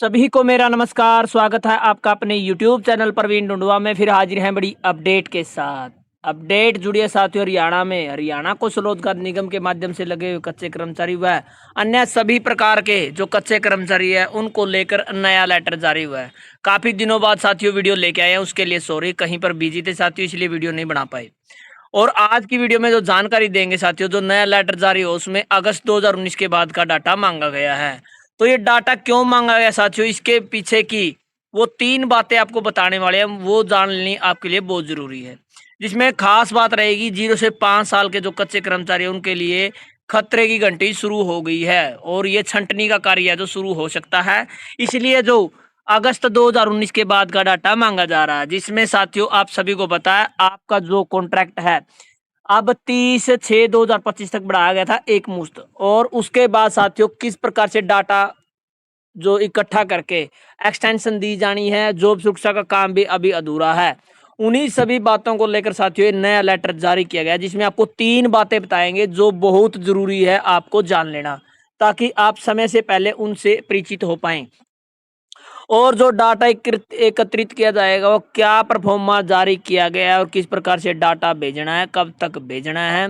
सभी को मेरा नमस्कार। स्वागत है आपका अपने YouTube चैनल प्रवीण डुंडवा में। फिर हाजिर हैं बड़ी अपडेट के साथ। अपडेट जुड़ी है साथियों हरियाणा को स्वरोजगार निगम के माध्यम से लगे हुए कच्चे कर्मचारी व अन्य सभी प्रकार के जो कच्चे कर्मचारी है उनको लेकर नया लेटर जारी हुआ है। काफी दिनों बाद साथियों वीडियो लेके आए हैं, उसके लिए सॉरी, कहीं पर बिजी थे साथियों, इसलिए वीडियो नहीं बना पाए। और आज की वीडियो में जो जानकारी देंगे साथियों, जो नया लेटर जारी हो उसमें अगस्त 2019 के बाद का डाटा मांगा गया है। तो ये डाटा क्यों मांगा गया साथियों, इसके पीछे की वो 3 बातें आपको बताने वाले हैं, वो जान लेनी आपके लिए बहुत जरूरी है। जिसमें खास बात रहेगी 0 से 5 साल के जो कच्चे कर्मचारी हैं उनके लिए खतरे की घंटी शुरू हो गई है और ये छंटनी का कार्य है जो शुरू हो सकता है। इसलिए जो अगस्त 2019 के बाद का डाटा मांगा जा रहा है, जिसमें साथियों आप सभी को पता है आपका जो कॉन्ट्रैक्ट है अब 30/6/2025 तक बढ़ाया गया था एक मुश्त। और उसके बाद साथियों किस प्रकार से डाटा जो इकट्ठा करके एक्सटेंशन दी जानी है, जॉब सुरक्षा का काम भी अभी अधूरा है। उन्हीं सभी बातों को लेकर साथियों ये नया लेटर जारी किया गया, जिसमें आपको 3 बातें बताएंगे जो बहुत जरूरी है आपको जान लेना, ताकि आप समय से पहले उनसे परिचित हो पाएं। और जो डाटा एकत्रित किया जाएगा वो क्या परफॉर्मा जारी किया गया है और किस प्रकार से डाटा भेजना है, कब तक भेजना है,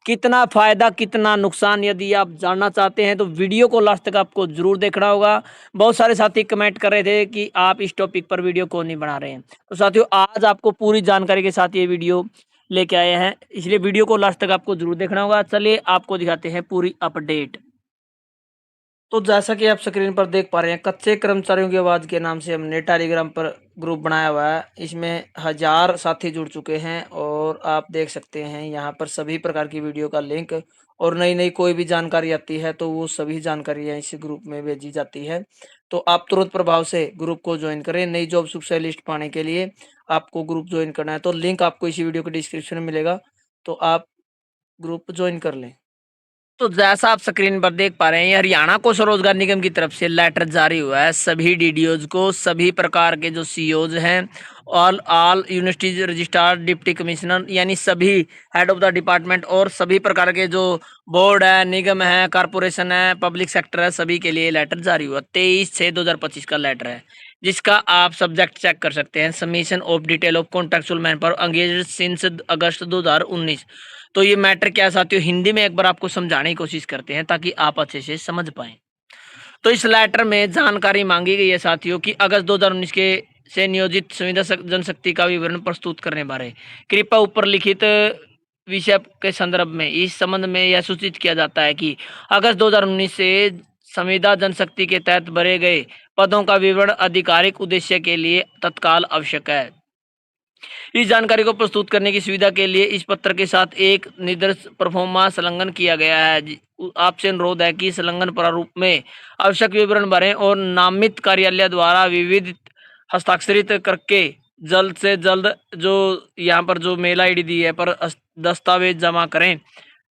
कितना फायदा कितना नुकसान, यदि आप जानना चाहते हैं तो वीडियो को लास्ट तक आपको जरूर देखना होगा। बहुत सारे साथी कमेंट कर रहे थे कि आप इस टॉपिक पर वीडियो क्यों नहीं बना रहे हैं, तो साथियों आज आपको पूरी जानकारी के साथ ये वीडियो लेके आए हैं, इसलिए वीडियो को लास्ट तक आपको जरूर देखना होगा। चलिए आपको दिखाते हैं पूरी अपडेट। तो जैसा कि आप स्क्रीन पर देख पा रहे हैं, कच्चे कर्मचारियों की आवाज़ के नाम से हमने टेलीग्राम पर ग्रुप बनाया हुआ है। इसमें 1000 साथी जुड़ चुके हैं और आप देख सकते हैं यहाँ पर सभी प्रकार की वीडियो का लिंक और नई नई कोई भी जानकारी आती है तो वो सभी जानकारियाँ इस ग्रुप में भेजी जाती है। तो आप तुरंत प्रभाव से ग्रुप को ज्वाइन करें। नई जॉब सुरक्षा लिस्ट पाने के लिए आपको ग्रुप ज्वाइन करना है, तो लिंक आपको इसी वीडियो के डिस्क्रिप्शन में मिलेगा, तो आप ग्रुप ज्वाइन कर लें। तो जैसा आप स्क्रीन पर देख पा रहे हैं, ये हरियाणा को स्वरोजगार निगम की तरफ से लेटर जारी हुआ है सभी डीडीओज को, सभी प्रकार के जो सीईओज हैं, all all universities registrar deputy commissioner, यानी सभी हेड ऑफ द डिपार्टमेंट और सभी प्रकार के जो बोर्ड है, निगम है, कारपोरेशन है, पब्लिक सेक्टर है, सभी के लिए लेटर जारी हुआ। 23/6/2025 का लेटर है, जिसका आप सब्जेक्ट चेक कर सकते हैं, submission of detail of contractual man power engaged since August 2019। तो ये मैटर क्या है साथियों, हिंदी में एक बार आपको समझाने की कोशिश करते हैं ताकि आप अच्छे से समझ पाएं। तो इस लेटर में जानकारी मांगी गई है साथियों कि अगस्त 2019 के से नियोजित संविदा जनशक्ति का विवरण प्रस्तुत करने बारे कृपया ऊपर लिखित विषय के संदर्भ में इस संबंध में यह सूचित किया जाता है कि अगस्त 2019 से संविदा जनशक्ति के तहत भरे गए पदों का विवरण आधिकारिक उद्देश्य के लिए तत्काल आवश्यक है। इस जानकारी को प्रस्तुत करने की सुविधा के लिए इस पत्र के साथ एक निर्देश परफॉर्मा संलग्न किया गया है। आपसे अनुरोध है कि संलग्न प्रारूप में आवश्यक विवरण भरें और नामित कार्यालय द्वारा विविध हस्ताक्षरित करके जल्द से जल्द जो यहाँ पर जो मेल आईडी दी है पर दस्तावेज जमा करें।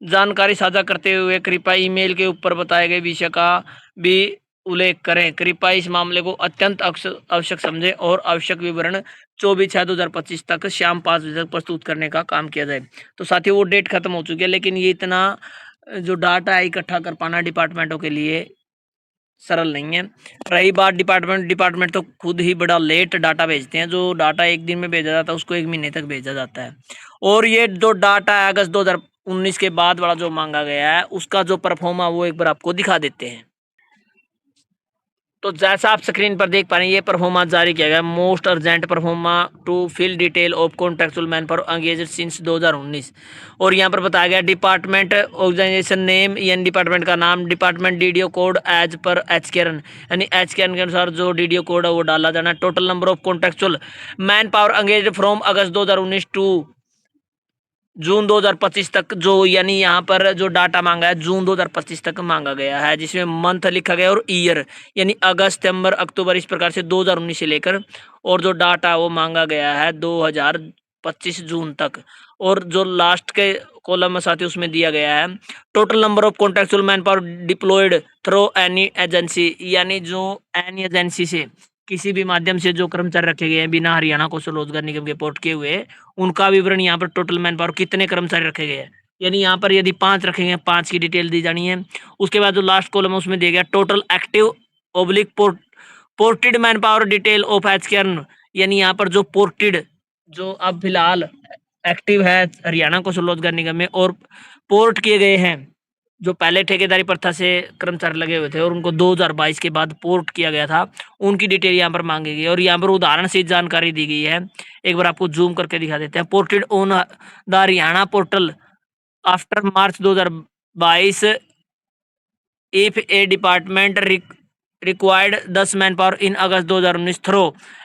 जानकारी साझा करते हुए कृपया ईमेल के ऊपर बताए गए विषय का भी उल्लेख करें। कृपया इस मामले को अत्यंत आवश्यक समझें और आवश्यक विवरण 24/6/2025 तक शाम 5 बजे तक प्रस्तुत करने का काम किया जाए। तो साथियों वो डेट खत्म हो चुकी है, लेकिन ये इतना जो डाटा है इकट्ठा कर पाना डिपार्टमेंटों के लिए सरल नहीं है। रही बात डिपार्टमेंट तो खुद ही बड़ा लेट डाटा भेजते हैं। जो डाटा एक दिन में भेजा जाता है उसको 1 महीने तक भेजा जाता है। और ये जो डाटा है अगस्त 2019 के बाद वाला जो मांगा गया है उसका जो परफॉर्मा वो एक बार आपको दिखा देते हैं। तो जैसा आप स्क्रीन पर देख पा रहे हैं, ये परफॉर्मा जारी किया गया, most urgent proforma to fill detail of contractual man for engaged since 2019। और यहाँ पर बताया गया डिपार्टमेंट ऑर्गेनाइजेशन नेम, यानी डिपार्टमेंट का नाम, department DDO code as per एचकेएन, यानी एचकेएन के अनुसार जो डीडीओ कोड है वो डाला जाना। Total number of contractual man power engaged from August 2019 to June 2025 तक, जो यानी यहाँ पर जो डाटा मांगा है जून 2025 तक मांगा गया है, जिसमें मंथ लिखा गया और ईयर यानी अगस्त, सितंबर, अक्टूबर, इस प्रकार से 2019 से लेकर और जो डाटा वो मांगा गया है 2025 जून तक। और जो लास्ट के कॉलम में साथ ही उसमें दिया गया है total number of contractual man power deployed through any agency, यानी जो एनी एजेंसी से किसी भी माध्यम से जो कर्मचारी रखे गए हैं बिना हरियाणा को स्वरोजगार निगम के पोर्ट किए हुए, उनका विवरण यहाँ पर टोटल मैन पावर कितने कर्मचारी रखे गए हैं, यानी यहाँ पर यदि 5 रखेंगे 5 की डिटेल दी जानी है। उसके बाद जो लास्ट कॉलम है उसमें दिया गया total active oblique ported man power detail of HKR, यानी यहाँ पर जो पोर्टेड जो अब फिलहाल एक्टिव है हरियाणा कौशल रोजगार निगम में और पोर्ट किए गए हैं, जो पहले ठेकेदारी प्रथा से कर्मचारी लगे हुए थे और उनको 2022 के बाद पोर्ट किया गया था, उनकी डिटेल यहाँ पर मांगी गई और यहाँ पर उदाहरण से जानकारी दी गई है। एक बार आपको जूम करके दिखा देते हैं। Ported on the Haryana portal after March 2022 if a department required 10 manpower in August 2019 through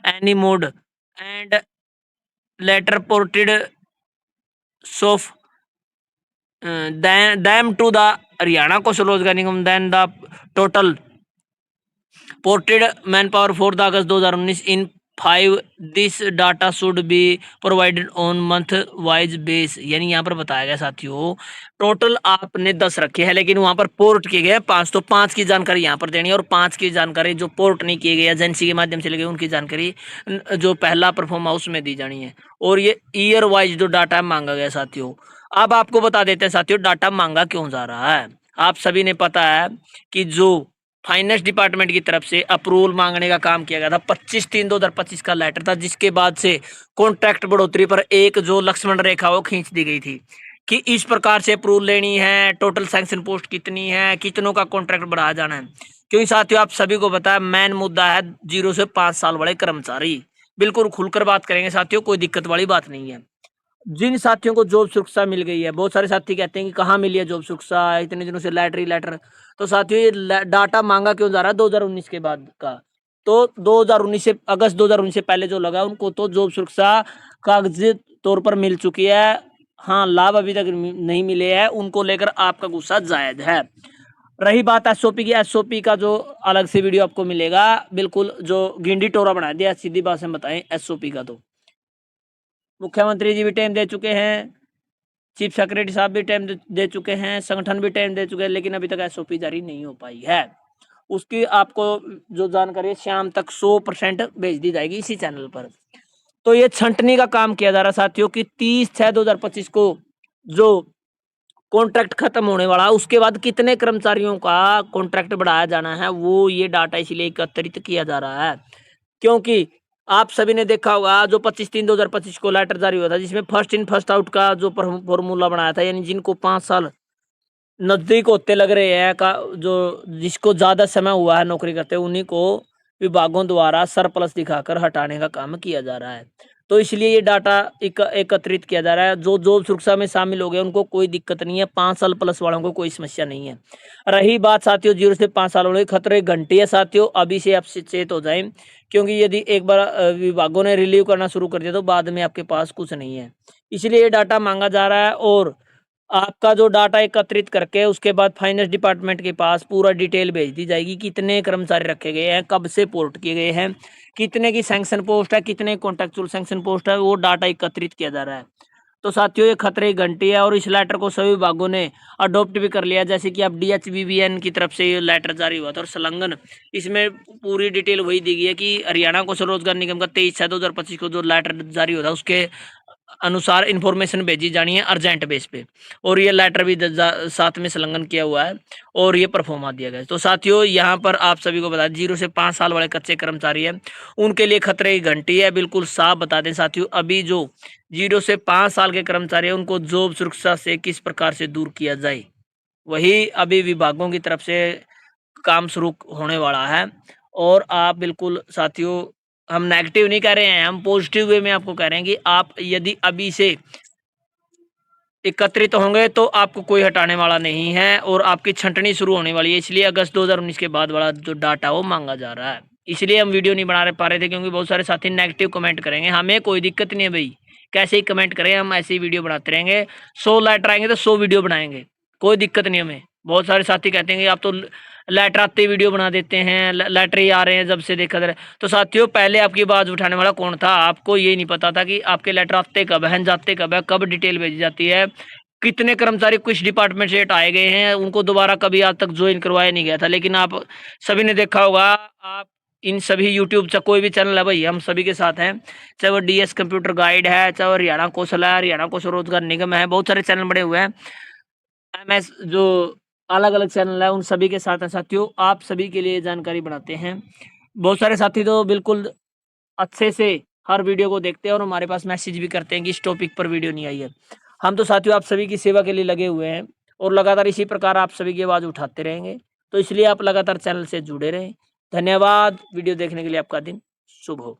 any mode and later ported सोफ them to the Haryana Coastal Rozgar Nigam, then the total ported manpower for the August 2019 in 5 this data should be provided on month wise base। यानी यहाँ पर बताया गया साथियों total आपने 10 रखे हैं लेकिन वहां पर पोर्ट किए गए 5, तो 5 की जानकारी यहाँ पर देनी है और 5 की जानकारी जो पोर्ट नहीं किए गए एजेंसी के माध्यम से लगे उनकी जानकारी जो पहला परफॉर्म हाउस में दी जानी है। और ये ईयर वाइज जो डाटा मांगा गया साथियों। अब आपको बता देते हैं साथियों डाटा मांगा क्यों जा रहा है। आप सभी ने पता है कि जो फाइनेंस डिपार्टमेंट की तरफ से अप्रूवल मांगने का काम किया गया था 25/3/2025 का लेटर था, जिसके बाद से कॉन्ट्रैक्ट बढ़ोतरी पर एक जो लक्ष्मण रेखा वो खींच दी गई थी कि इस प्रकार से अप्रूवल लेनी है, टोटल सैंक्शन पोस्ट कितनी है, कितनों का कॉन्ट्रैक्ट बढ़ाया जाना है। क्योंकि साथियों आप सभी को पता है मेन मुद्दा है 0 से 5 साल वाले कर्मचारी। बिल्कुल खुलकर बात करेंगे साथियों, कोई दिक्कत वाली बात नहीं है। जिन साथियों को जॉब सुरक्षा मिल गई है, बहुत सारे साथी कहते हैं कि कहाँ मिली है जॉब सुरक्षा, इतने दिनों से लेटर। तो साथियों ये डाटा मांगा क्यों जा रहा है 2019 के बाद का। तो 2019 से अगस्त 2019 से पहले जो लगा उनको तो जॉब सुरक्षा कागजी तौर पर मिल चुकी है। हाँ, लाभ अभी तक नहीं मिले हैं, उनको लेकर आपका गुस्सा जायज है। रही बात एसओपी की, एसओपी का जो अलग से वीडियो आपको मिलेगा, बिल्कुल जो गिंडी टोरा बना दिया सीधी बात से बताएं एसओपी का। तो मुख्यमंत्री जी भी टाइम दे चुके हैं, चीफ सेक्रेटरी साहब भी टाइम दे चुके हैं, संगठन भी टाइम दे चुके हैं, लेकिन अभी तक एसओपी जारी नहीं हो पाई है। उसकी आपको जो जानकारी शाम तक 100% भेज दी जाएगी इसी चैनल पर। तो ये छंटनी का काम किया जा रहा साथियों कि 30/6/2025 को जो कॉन्ट्रैक्ट खत्म होने वाला उसके बाद कितने कर्मचारियों का कॉन्ट्रैक्ट बढ़ाया जाना है, वो ये डाटा इसलिए एकत्रित किया जा रहा है। क्योंकि आप सभी ने देखा होगा जो 25/3/2025 को लेटर जारी हुआ था, जिसमें फर्स्ट इन फर्स्ट आउट का जो फॉर्मूला बनाया था, यानी जिनको 5 साल नजदीक होते लग रहे हैं का जो जिसको ज्यादा समय हुआ है नौकरी करते उन्हीं को विभागों द्वारा सरप्लस दिखाकर हटाने का काम किया जा रहा है। तो इसलिए ये डाटा एकत्रित किया जा रहा है। जो जॉब सुरक्षा में शामिल हो गए उनको कोई दिक्कत नहीं है, 5 साल प्लस वालों को कोई समस्या नहीं है। रही बात साथियों 0 से 5 साल वालों की, खतरे घंटी है साथियों, अभी से आप सचेत हो जाएं। क्योंकि यदि एक बार विभागों ने रिलीव करना शुरू कर दिया तो बाद में आपके पास कुछ नहीं है। इसलिए ये डाटा मांगा जा रहा है और आपका जो डाटा एकत्रित करके उसके बाद फाइनेंस डिपार्टमेंट के पास पूरा डिटेल भेज दी जाएगी, कितने कर्मचारी रखे गए हैं, कब से पोर्ट किए गए हैं, कितने की सैंक्शन पोस्ट है, कितने कॉन्ट्रेक्चुअल सैंक्शन पोस्ट है, वो डाटा एकत्रित किया जा रहा है। तो साथियों ये खतरे की घंटी है और इस लेटर को सभी विभागों ने अडॉप्ट भी कर लिया। जैसे कि अब DHBBN की तरफ से ये लेटर जारी हुआ था और संलग्न इसमें पूरी डिटेल वही दी गई है कि हरियाणा कौशल रोजगार निगम का 23/6/2025 को जो लेटर जारी हुआ था उसके अनुसार इन्फॉर्मेशन भेजी जानी है अर्जेंट बेस पे, और ये लेटर भी साथ में संलग्न किया हुआ है और ये परफॉर्मा दिया गया है। तो साथियों यहाँ पर आप सभी को बता दें 0 से 5 साल वाले कच्चे कर्मचारी हैं उनके लिए खतरे की घंटी है। बिल्कुल साफ बता दें साथियों, अभी जो 0 से 5 साल के कर्मचारी हैं उनको जॉब सुरक्षा से किस प्रकार से दूर किया जाए, वही अभी विभागों की तरफ से काम शुरू होने वाला है। और आप बिल्कुल साथियों, हम नेगेटिव नहीं कह रहे हैं, हम पॉजिटिव वे में आपको कह रहे हैं कि आप यदि अभी से एकत्रित होंगे तो आपको कोई हटाने वाला नहीं है और आपकी छंटनी शुरू होने वाली है। इसलिए अगस्त 2019 के बाद वाला जो डाटा वो मांगा जा रहा है। इसलिए हम वीडियो नहीं बना पा रहे थे क्योंकि बहुत सारे साथी नेगेटिव कमेंट करेंगे। हमें कोई दिक्कत नहीं है भाई, कैसे ही कमेंट करें, हम ऐसे ही वीडियो बनाते रहेंगे। 100 लेटर आएंगे तो 100 वीडियो बनाएंगे, कोई दिक्कत नहीं हमें। बहुत सारे साथी कहते हैं कि आप तो लेटर आते ही वीडियो बना देते हैं, लेटर ही आ रहे हैं जब से देखा जाए। तो साथियों पहले आपकी आवाज़ उठाने वाला कौन था? आपको ये नहीं पता था कि आपके लेटर आते कब हैं, जाते कब है, कब डिटेल भेजी जाती है, कितने कर्मचारी कुछ डिपार्टमेंट से हटाए गए हैं, उनको दोबारा कभी आज तक ज्वाइन करवाया नहीं गया था। लेकिन आप सभी ने देखा होगा, आप इन सभी यूट्यूब से कोई भी चैनल है भाई, हम सभी के साथ हैं, चाहे वो DS कंप्यूटर गाइड है, चाहे वो हरियाणा कौशल है, हरियाणा कौशल रोजगार निगम है, बहुत सारे चैनल बने हुए हैं, MS जो अलग अलग चैनल है उन सभी के साथ है साथियों। आप सभी के लिए जानकारी बनाते हैं। बहुत सारे साथी तो बिल्कुल अच्छे से हर वीडियो को देखते हैं और हमारे पास मैसेज भी करते हैं कि इस टॉपिक पर वीडियो नहीं आई है। हम तो साथियों आप सभी की सेवा के लिए लगे हुए हैं और लगातार इसी प्रकार आप सभी की आवाज़ उठाते रहेंगे। तो इसलिए आप लगातार चैनल से जुड़े रहें। धन्यवाद। वीडियो देखने के लिए आपका दिन शुभ हो।